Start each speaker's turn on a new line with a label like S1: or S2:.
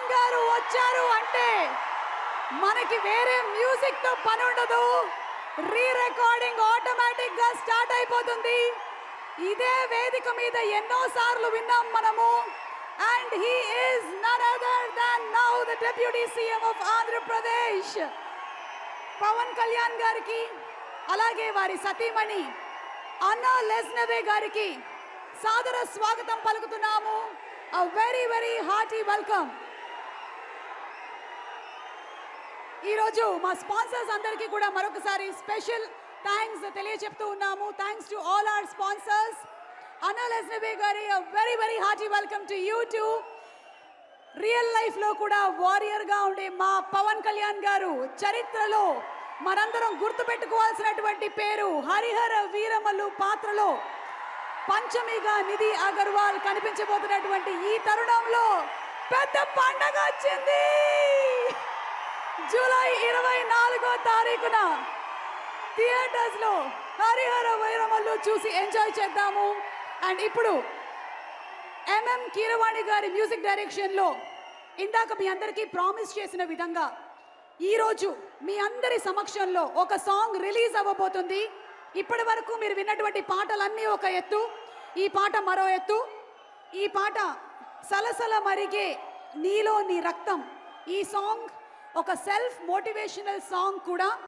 S1: కళ్యాణ్ గారు వచ్చారు అంటే మనకి వేరే మ్యూజిక్ తో పని ఉండదు. రీ రికార్డింగ్ ఆటోమేటిక్ గా స్టార్ట్ అయిపోతుంది. ఇదే వేదిక మీద ఎన్నో సార్లు విన్నాం మనము. And he is none other than now the deputy CM of Andhra Pradesh Pawan Kalyan గారికి, అలాగే వారి సతీమణి అన్నా లెస్నవే గారికి సాదర స్వాగతం పలుకుతున్నాము. A very very hearty welcome. ఈరోజు మా స్పాన్సర్స్ అందరికీ కూడా మరొకసారి స్పెషల్ థ్యాంక్స్ తెలియజెప్తూ ఉన్నాము. Thanks to all our sponsors. అన్నా లెస్నవే గారి a very very hearty welcome to you too. Real life లో కూడా వారియర్ గా ఉండే మా పవన్ కళ్యాణ్ గారు చరిత్రలో మనందరం గుర్తుపెట్టుకోవాల్సినటువంటి పేరు. హరిహర వీరమల్లు పాత్రలో పంచమిగా నిధి అగర్వాల్ కనిపించబోతున్నటువంటి ఈ తరుణంలో పెద్ద పండగ వచ్చింది. జూలై 24వ తారీఖున థియేటర్స్ లో హరిహర వీరమల్లు చూసి ఎంజాయ్ చేద్దాము. అండ్ ఇప్పుడు ఎంఎం కీరవాణి గారి మ్యూజిక్ డైరెక్షన్ లో ఇందాక మీ అందరికీ ప్రామిస్ చేసిన విధంగా ఈరోజు మీ అందరి సమక్షంలో ఒక సాంగ్ రిలీజ్ అవ్వబోతుంది. ఇప్పటి వరకు మీరు విన్నటువంటి పాటలన్నీ ఒక ఎత్తు, ఈ పాట మరో ఎత్తు. ఈ పాట సలసల మరిగే నీలో నీ రక్తం. ఈ సాంగ్ ఒక సెల్ఫ్ మోటివేషనల్ సాంగ్ కూడా.